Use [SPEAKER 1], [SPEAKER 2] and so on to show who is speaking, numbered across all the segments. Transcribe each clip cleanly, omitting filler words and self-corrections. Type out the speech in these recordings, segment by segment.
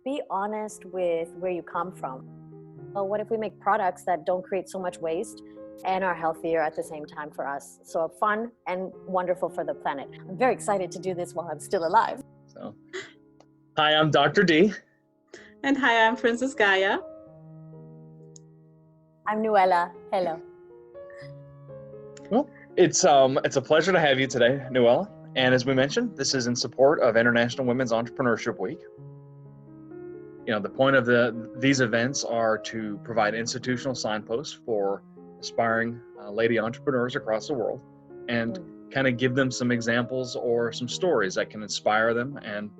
[SPEAKER 1] be honest with where you come from. Well, what if we make products that don't create so much waste and are healthier at the same time for us? So fun and wonderful for the planet. I'm very excited to do this while I'm still alive.
[SPEAKER 2] So, hi, I'm Dr. D.
[SPEAKER 3] And hi, I'm Princess Gaia.
[SPEAKER 1] I'm Nuwella. Hello.
[SPEAKER 2] Well, it's a pleasure to have you today, Nuwella. And as we mentioned, this is in support of International Women's Entrepreneurship Week. You know, the point of these events are to provide institutional signposts for aspiring lady entrepreneurs across the world and kind of give them some examples or some stories that can inspire them and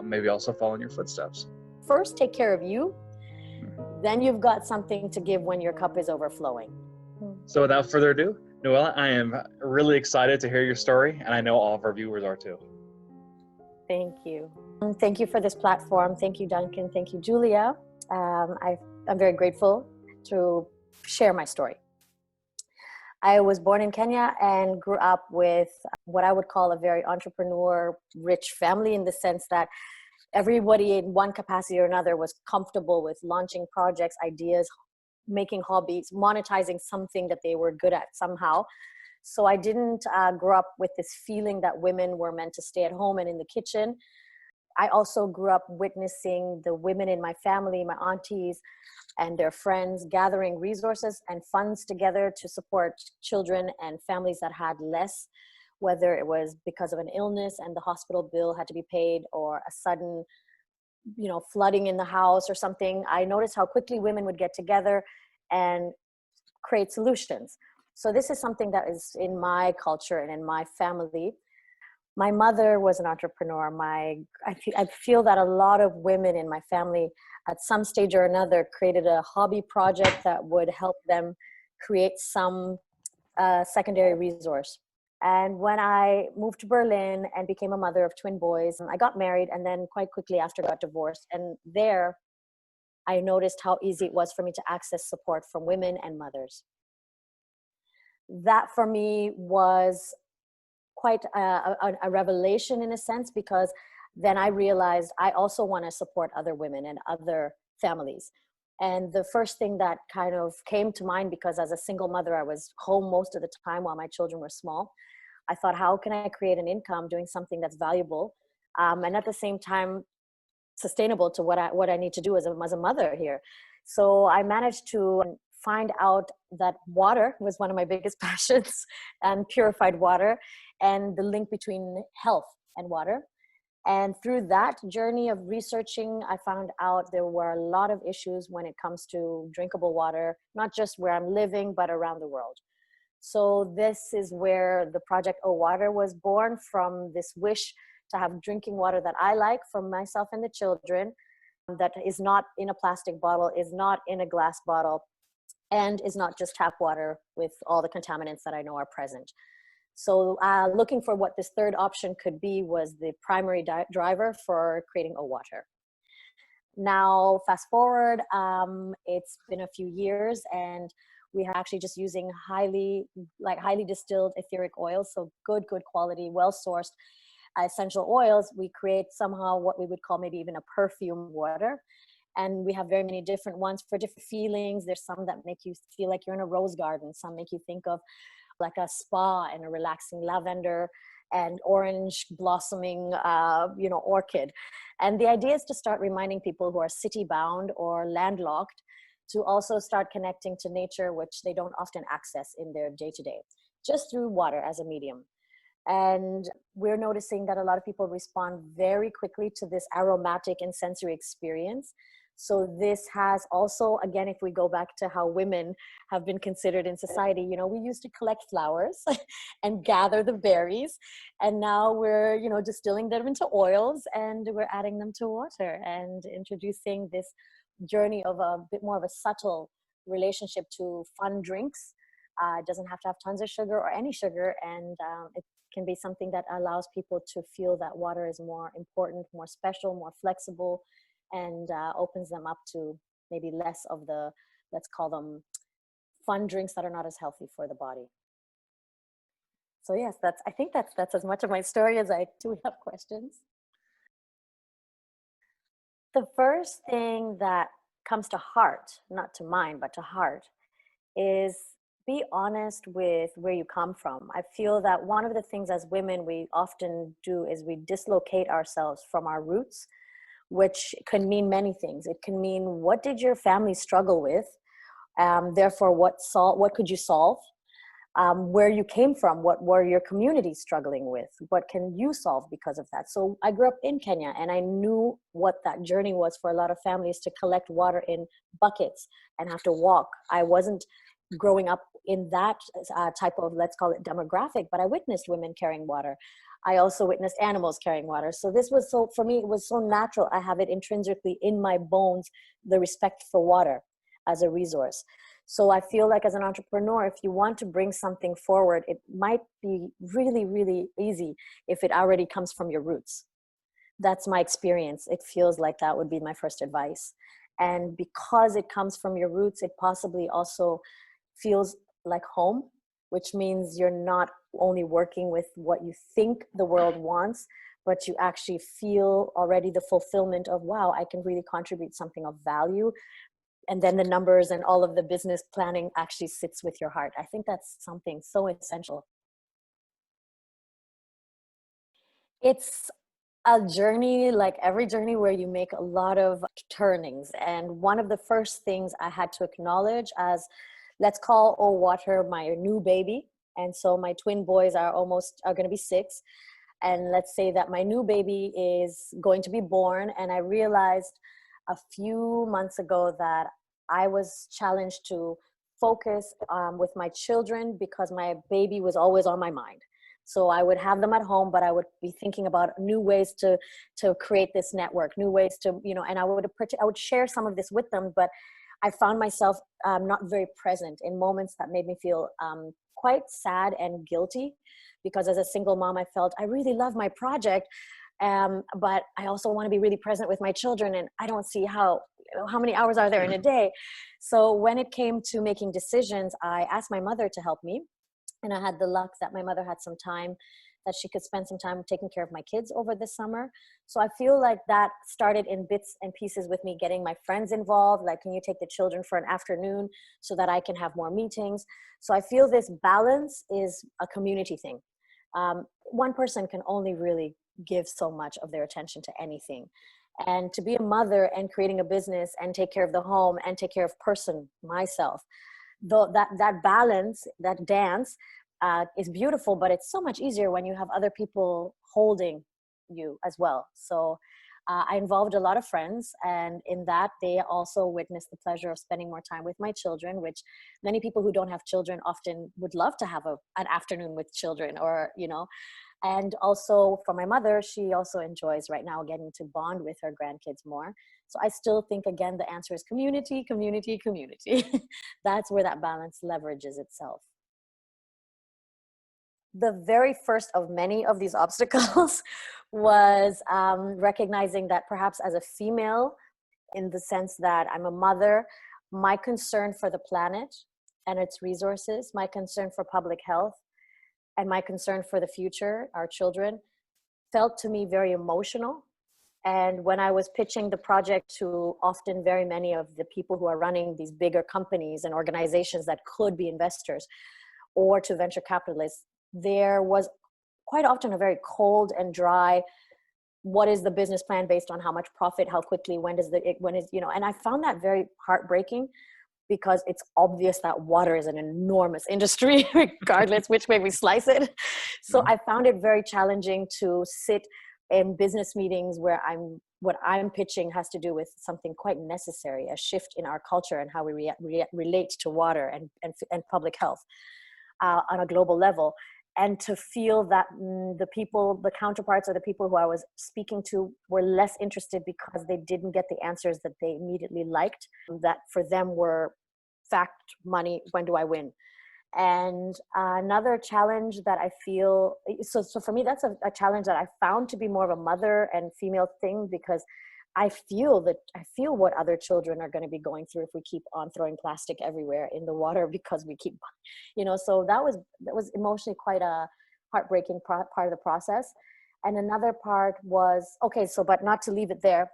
[SPEAKER 2] maybe also follow in your footsteps.
[SPEAKER 1] First, take care of you. Then you've got something to give when your cup is overflowing.
[SPEAKER 2] So without further ado, Nuwella, I am really excited to hear your story, and I know all of our viewers are too.
[SPEAKER 1] Thank you. Thank you for this platform. Thank you, Duncan. Thank you, Julia. I'm very grateful to share my story. I was born in Kenya and grew up with what I would call a very entrepreneur-rich family, in the sense that everybody in one capacity or another was comfortable with launching projects, ideas, making hobbies, monetizing something that they were good at somehow. So I didn't grow up with this feeling that women were meant to stay at home and in the kitchen. I also grew up witnessing the women in my family, my aunties and their friends, gathering resources and funds together to support children and families that had less, whether it was because of an illness and the hospital bill had to be paid, or a sudden, flooding in the house or something. I noticed how quickly women would get together and create solutions. So this is something that is in my culture and in my family. My mother was an entrepreneur. I feel that a lot of women in my family at some stage or another created a hobby project that would help them create some secondary resource. And when I moved to Berlin and became a mother of twin boys, I got married, and then quite quickly after got divorced. And there I noticed how easy it was for me to access support from women and mothers. That for me was quite a revelation in a sense, because then I realized I also want to support other women and other families. And the first thing that kind of came to mind, because as a single mother, I was home most of the time while my children were small, I thought, how can I create an income doing something that's valuable and at the same time sustainable to what I need to do as a mother here. So I managed to find out that water was one of my biggest passions, and purified water, and the link between health and water. And through that journey of researching, I found out there were a lot of issues when it comes to drinkable water, not just where I'm living, but around the world. So this is where the project Oh Water was born, from this wish to have drinking water that I like for myself and the children, that is not in a plastic bottle, is not in a glass bottle, and is not just tap water with all the contaminants that I know are present. So looking for what this third option could be was the primary driver for creating Oh Water. Now, fast forward, it's been a few years, and we are actually just using highly distilled etheric oils, so good quality, well-sourced essential oils. We create somehow what we would call maybe even a perfume water. And we have very many different ones for different feelings. There's some that make you feel like you're in a rose garden. Some make you think of like a spa and a relaxing lavender and orange blossoming, orchid. And the idea is to start reminding people who are city bound or landlocked to also start connecting to nature, which they don't often access in their day-to-day, just through water as a medium. And we're noticing that a lot of people respond very quickly to this aromatic and sensory experience. So this has also, again, if we go back to how women have been considered in society, we used to collect flowers and gather the berries. And now we're, distilling them into oils, and we're adding them to water and introducing this journey of a bit more of a subtle relationship to fun drinks. It doesn't have to have tons of sugar or any sugar. And it can be something that allows people to feel that water is more important, more special, more flexible, and opens them up to maybe less of the, let's call them fun drinks that are not as healthy for the body. So yes, I think that's as much of my story as I do. We have questions. The first thing that comes to heart, not to mind, but to heart, is be honest with where you come from. I feel that one of the things as women we often do is we dislocate ourselves from our roots, which can mean many things. It can mean, what did your family struggle with? Therefore, what could you solve? Where you came from, what were your communities struggling with? What can you solve because of that? So I grew up in Kenya, and I knew what that journey was for a lot of families to collect water in buckets and have to walk. I wasn't growing up in that type of, let's call it, demographic, but I witnessed women carrying water. I also witnessed animals carrying water. So this was so, for me, it was so natural. I have it intrinsically in my bones, the respect for water as a resource. So I feel like as an entrepreneur, if you want to bring something forward, it might be really, really easy if it already comes from your roots. That's my experience. It feels like that would be my first advice. And because it comes from your roots, it possibly also feels like home, which means you're not only working with what you think the world wants, but you actually feel already the fulfillment of, wow, I can really contribute something of value. And then the numbers and all of the business planning actually sits with your heart. I think that's something so essential. It's a journey, like every journey, where you make a lot of turnings. And one of the first things I had to acknowledge as, let's call Water my new baby. And so my twin boys are going to be 6. And let's say that my new baby is going to be born. And I realized a few months ago that I was challenged to focus with my children because my baby was always on my mind. So I would have them at home, but I would be thinking about new ways to create this network, new ways to, and I would share some of this with them, but I found myself not very present in moments that made me feel quite sad and guilty, because as a single mom, I felt I really love my project, but I also want to be really present with my children, and I don't see how many hours are there in a day. So when it came to making decisions, I asked my mother to help me. And I had the luck that my mother had some time that she could spend some time taking care of my kids over the summer. So I feel like that started in bits and pieces with me getting my friends involved. Like, can you take the children for an afternoon so that I can have more meetings? So I feel this balance is a community thing. One person can only really give so much of their attention to anything. And to be a mother and creating a business and take care of the home and take care of myself, though that balance, that dance is beautiful, but it's so much easier when you have other people holding you as well. So I involved a lot of friends, and in that they also witnessed the pleasure of spending more time with my children, which many people who don't have children often would love to have an afternoon with children, or and also for my mother, she also enjoys right now getting to bond with her grandkids more. So I still think, again, the answer is community, community, community. That's where that balance leverages itself. The very first of many of these obstacles was recognizing that perhaps as a female, in the sense that I'm a mother, my concern for the planet and its resources, my concern for public health, and my concern for the future, our children, felt to me very emotional. And when I was pitching the project to often very many of the people who are running these bigger companies and organizations that could be investors, or to venture capitalists, there was quite often a very cold and dry, what is the business plan based on how much profit, how quickly, when is, and I found that very heartbreaking, because it's obvious that water is an enormous industry, regardless which way we slice it. So I found it very challenging to sit in business meetings where what I'm pitching has to do with something quite necessary, a shift in our culture and how we relate to water and public health on a global level. And to feel that the counterparts, or the people who I was speaking to, were less interested because they didn't get the answers that they immediately liked, that for them were fact, money, when do I win? And another challenge that I feel, so for me, that's a challenge that I found to be more of a mother and female thing, because I feel what other children are going to be going through if we keep on throwing plastic everywhere in the water, because we keep, so that was emotionally quite a heartbreaking part of the process. And another part was, okay, so, but not to leave it there,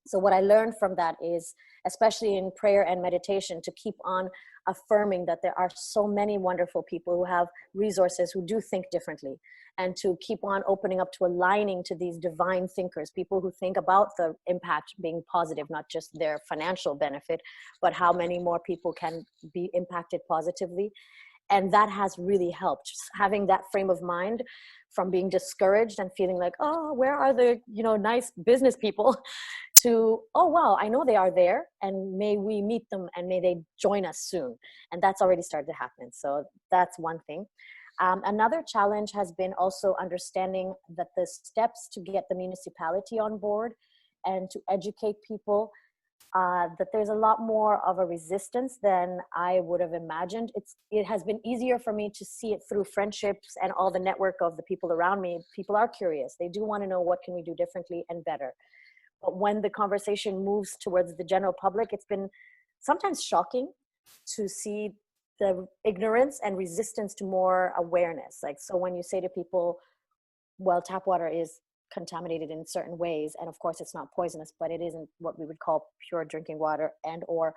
[SPEAKER 1] So what I learned from that is, especially in prayer and meditation, to keep on affirming that there are so many wonderful people who have resources, who do think differently, and to keep on opening up to aligning to these divine thinkers, people who think about the impact being positive, not just their financial benefit, but how many more people can be impacted positively. And that has really helped, just having that frame of mind from being discouraged and feeling like, oh, where are the, nice business people, to, oh, wow, I know they are there, and may we meet them and may they join us soon. And that's already started to happen. So that's one thing. Another challenge has been also understanding that the steps to get the municipality on board and to educate people, that there's a lot more of a resistance than I would have imagined. It has been easier for me to see it through friendships and all the network of the people around me. People are curious. They do want to know, what can we do differently and better? But when the conversation moves towards the general public, it's been sometimes shocking to see the ignorance and resistance to more awareness. Like, so when you say to people, well, tap water is contaminated in certain ways, and of course it's not poisonous, but it isn't what we would call pure drinking water, and or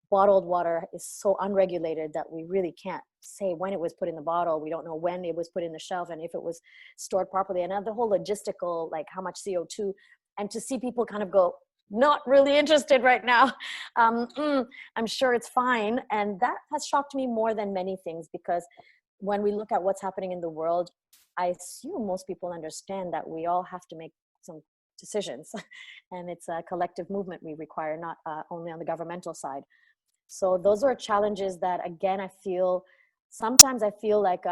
[SPEAKER 1] bottled water is so unregulated that we really can't say when it was put in the bottle. We don't know when it was put in the shelf and if it was stored properly, and the whole logistical, like how much CO2. And to see people kind of go, not really interested right now. I'm sure it's fine. And that has shocked me more than many things, because when we look at what's happening in the world, I assume most people understand that we all have to make some decisions and it's a collective movement we require, not only on the governmental side. So those are challenges that, again, sometimes I feel like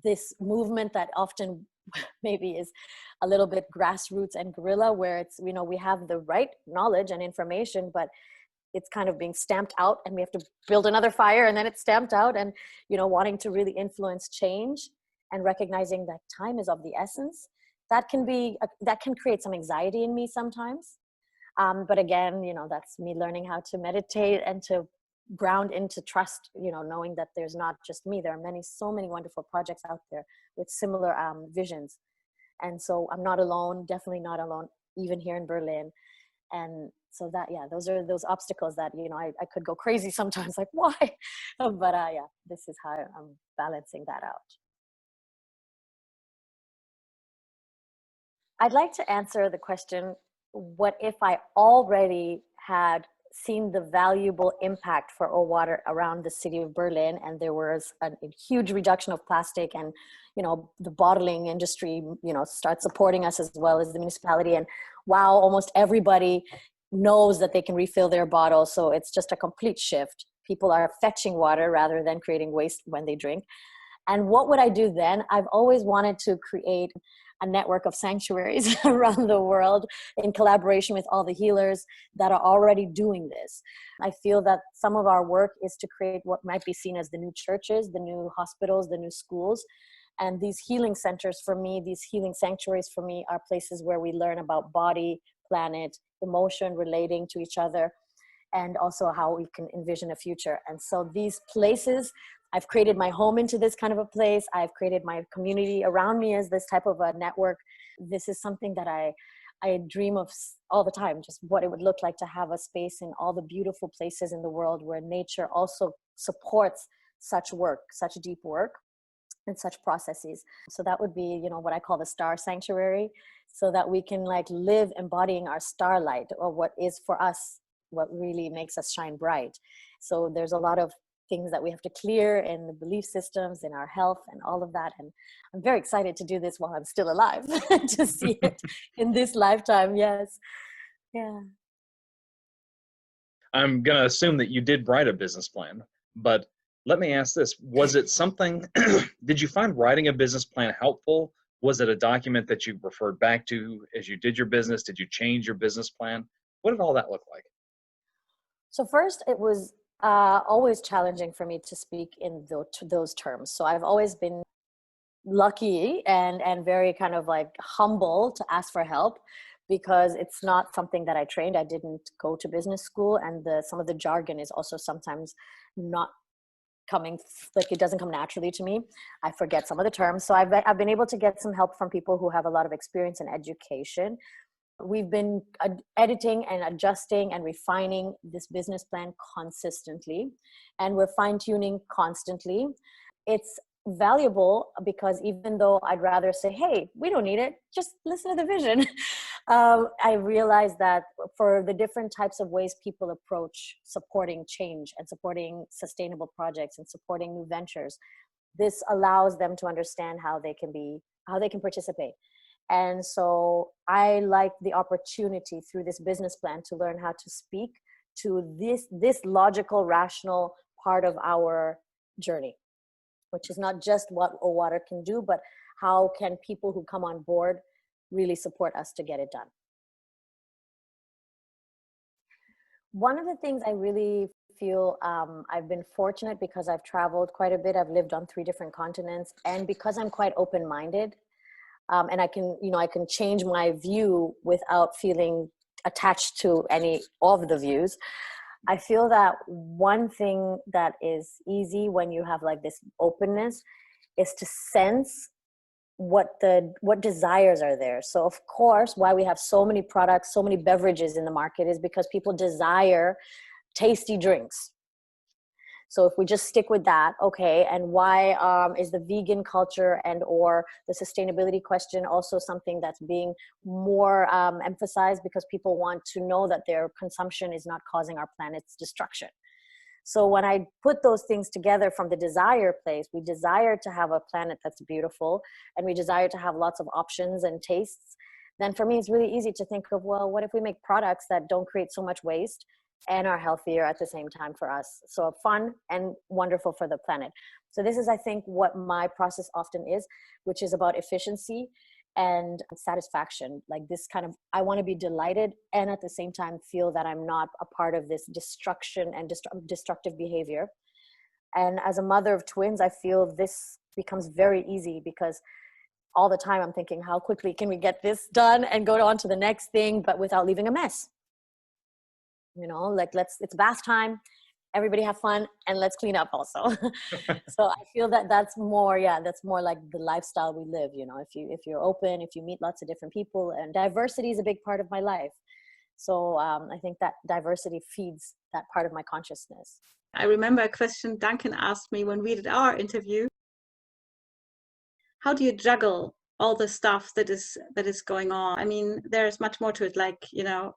[SPEAKER 1] this movement that often maybe is a little bit grassroots and guerrilla, where it's, we have the right knowledge and information, but it's kind of being stamped out, and we have to build another fire, and then it's stamped out, and, wanting to really influence change and recognizing that time is of the essence. That can create some anxiety in me sometimes. But again, that's me learning how to meditate and to ground into trust, knowing that there's not just me. There are so many wonderful projects out there with similar visions. And so I'm not alone, definitely not alone, even here in Berlin. And so those are those obstacles that, I could go crazy sometimes, like, why? But this is how I'm balancing that out. I'd like to answer the question, what if I already had seen the valuable impact for water around the city of Berlin, and there was a huge reduction of plastic, and the bottling industry start supporting us as well as the municipality, and wow, almost everybody knows that they can refill their bottle. So it's just a complete shift. People are fetching water rather than creating waste when they drink. And what would I do then? I've always wanted to create a network of sanctuaries around the world in collaboration with all the healers that are already doing this. I feel that some of our work is to create what might be seen as the new churches, the new hospitals, the new schools. And these healing centers for me, these healing sanctuaries for me, are places where we learn about body, planet, emotion, relating to each other, and also how we can envision a future. And so these places, I've created my home into this kind of a place. I've created my community around me as this type of a network. This is something that I dream of all the time, just what it would look like to have a space in all the beautiful places in the world where nature also supports such work, such deep work, and such processes. So that would be, what I call the star sanctuary, so that we can live embodying our starlight, or what is for us, what really makes us shine bright. So there's a lot of things that we have to clear in the belief systems, in our health, and all of that. And I'm very excited to do this while I'm still alive, to see it in this lifetime. Yes. Yeah.
[SPEAKER 2] I'm going to assume that you did write a business plan, but let me ask this. Was it something, did you find writing a business plan helpful? Was it a document that you referred back to as you did your business? Did you change your business plan? What did all that look like?
[SPEAKER 1] So first, it was always challenging for me to speak in those terms. So I've always been lucky and very kind of humble to ask for help, because it's not something that I trained. I didn't go to business school, and some of the jargon is also sometimes not coming, it doesn't come naturally to me. I forget some of the terms. So I've been able to get some help from people who have a lot of experience in education. We've been editing and adjusting and refining this business plan consistently, and we're fine-tuning constantly. It's valuable because even though I'd rather say, hey, we don't need it, just listen to the vision. I realized that for the different types of ways people approach supporting change and supporting sustainable projects and supporting new ventures, this allows them to understand how they can participate. And so I like the opportunity through this business plan to learn how to speak to this logical, rational part of our journey, which is not just what Water can do, but how can people who come on board really support us to get it done. One of the things I really feel, I've been fortunate because I've traveled quite a bit. I've lived on 3 different continents, and because I'm quite open-minded, and I can change my view without feeling attached to any of the views. I feel that one thing that is easy when you have like this openness is to sense what desires are there. So of course, why we have so many products, so many beverages in the market is because people desire tasty drinks. So if we just stick with that, okay, and why is the vegan culture and or the sustainability question also something that's being more emphasized because people want to know that their consumption is not causing our planet's destruction. So when I put those things together from the desire place, we desire to have a planet that's beautiful and we desire to have lots of options and tastes, then for me it's really easy to think of, well, what if we make products that don't create so much waste and are healthier at the same time for us? So fun and wonderful for the planet. So this is, I think, what my process often is, which is about efficiency and satisfaction. Like this kind of, I want to be delighted and at the same time feel that I'm not a part of this destruction and destructive behavior. And as a mother of twins, I feel this becomes very easy because all the time I'm thinking, how quickly can we get this done and go on to the next thing, but without leaving a mess? You know, like it's bath time, everybody have fun, and let's clean up also. So I feel that that's more like the lifestyle we live. You know, if you're open, if you meet lots of different people, and diversity is a big part of my life. So I think that diversity feeds that part of my consciousness.
[SPEAKER 3] I remember a question Duncan asked me when we did our interview. How do you juggle all the stuff that is going on? I mean, there's much more to it, like, you know,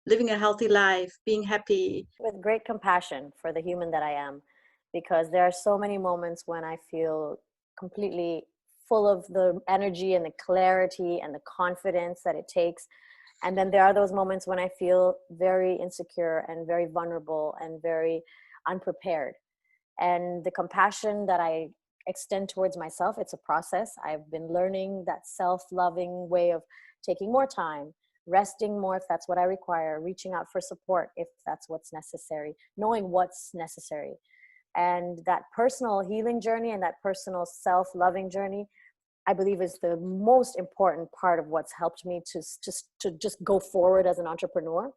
[SPEAKER 3] living a healthy life, being happy.
[SPEAKER 1] With great compassion for the human that I am, because there are so many moments when I feel completely full of the energy and the clarity and the confidence that it takes. And then there are those moments when I feel very insecure and very vulnerable and very unprepared. And the compassion that I extend towards myself, it's a process. I've been learning that self-loving way of taking more time, resting more if that's what I require, reaching out for support if that's what's necessary, knowing what's necessary. And that personal healing journey and that personal self-loving journey, I believe, is the most important part of what's helped me to just go forward as an entrepreneur.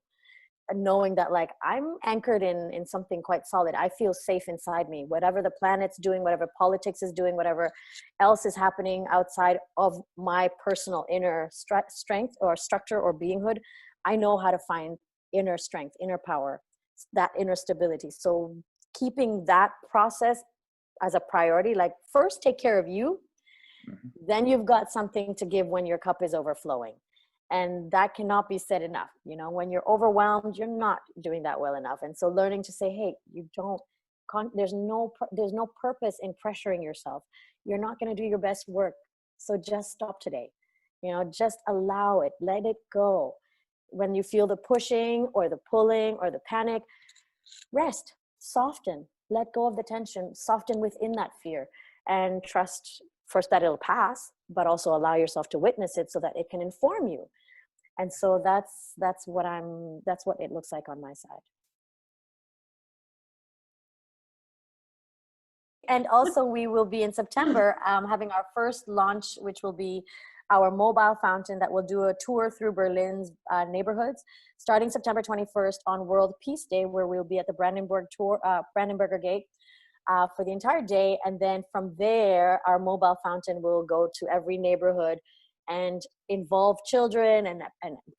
[SPEAKER 1] And knowing that, like, I'm anchored in something quite solid. I feel safe inside me. Whatever the planet's doing, whatever politics is doing, whatever else is happening outside of my personal inner strength or structure or beinghood, I know how to find inner strength, inner power, that inner stability. So keeping that process as a priority, like first take care of you, then you've got something to give when your cup is overflowing. And that cannot be said enough. You know, when you're overwhelmed, you're not doing that well enough. And so learning to say, hey, there's no purpose in pressuring yourself. You're not going to do your best work. So just stop today. You know, just allow it, let it go. When you feel the pushing or the pulling or the panic, rest, soften, let go of the tension, soften within that fear, and trust first that it'll pass, but also allow yourself to witness it so that it can inform you. And so that's what it looks like on my side. And also we will be in September having our first launch, which will be our mobile fountain that will do a tour through Berlin's neighborhoods, starting September 21st on World Peace Day, where we'll be at the Brandenburger Gate for the entire day. And then from there, our mobile fountain will go to every neighborhood and involve children and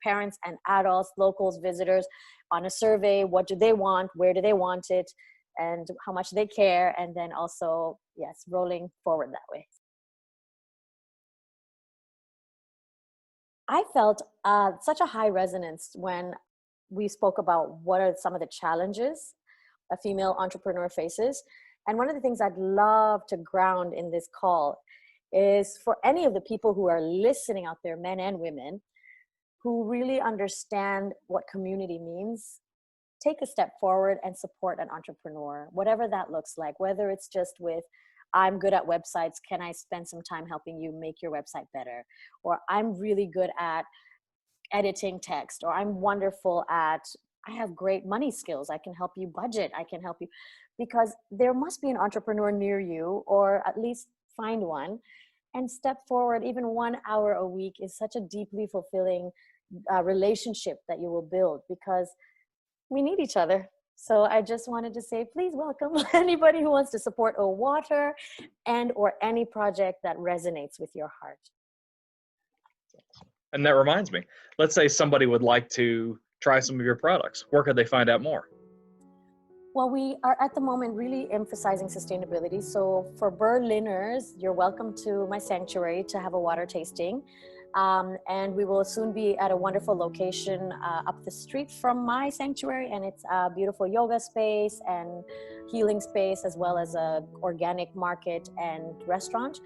[SPEAKER 1] parents and adults, locals, visitors on a survey. What do they want? Where do they want it? And how much they care. And then also, yes, rolling forward that way. I felt such a high resonance when we spoke about what are some of the challenges a female entrepreneur faces. And one of the things I'd love to ground in this call is for any of the people who are listening out there, men and women, who really understand what community means, take a step forward and support an entrepreneur, whatever that looks like, whether it's just with, I'm good at websites, can I spend some time helping you make your website better? Or I'm really good at editing text, or I'm wonderful at, I have great money skills, I can help you budget, I can help you. Because there must be an entrepreneur near you, or at least find one and step forward. Even 1 hour a week is such a deeply fulfilling relationship that you will build, because we need each other. So I just wanted to say, please welcome anybody who wants to support a water and or any project that resonates with your heart.
[SPEAKER 2] And that reminds me, let's say somebody would like to try some of your products. Where could they find out more?
[SPEAKER 1] Well, we are at the moment really emphasizing sustainability. So for Berliners, you're welcome to my sanctuary to have a water tasting. And we will soon be at a wonderful location up the street from my sanctuary. And it's a beautiful yoga space and healing space, as well as a organic market and restaurant.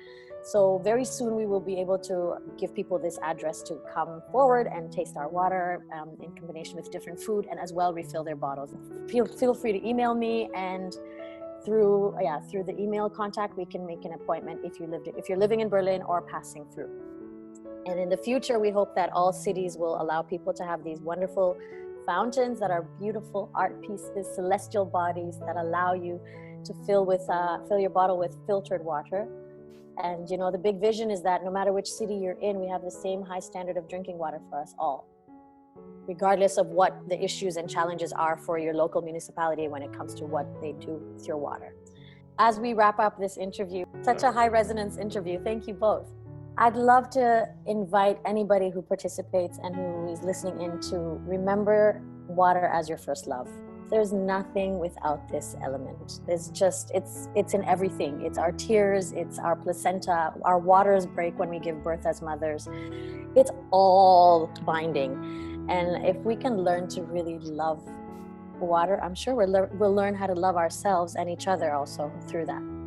[SPEAKER 1] So very soon we will be able to give people this address to come forward and taste our water in combination with different food, and as well refill their bottles. Feel free to email me, and through the email contact we can make an appointment if you're living in Berlin or passing through. And in the future, we hope that all cities will allow people to have these wonderful fountains that are beautiful art pieces, celestial bodies that allow you to fill your bottle with filtered water. And the big vision is that no matter which city you're in, we have the same high standard of drinking water for us all, regardless of what the issues and challenges are for your local municipality when it comes to what they do with your water. As we wrap up this interview, such a high resonance interview, thank you both. I'd love to invite anybody who participates and who is listening in to remember water as your first love. There's nothing without this element. There's just, it's in everything. It's our tears, it's our placenta, our waters break when we give birth as mothers. It's all binding. And if we can learn to really love water, I'm sure we'll learn how to love ourselves and each other also through that.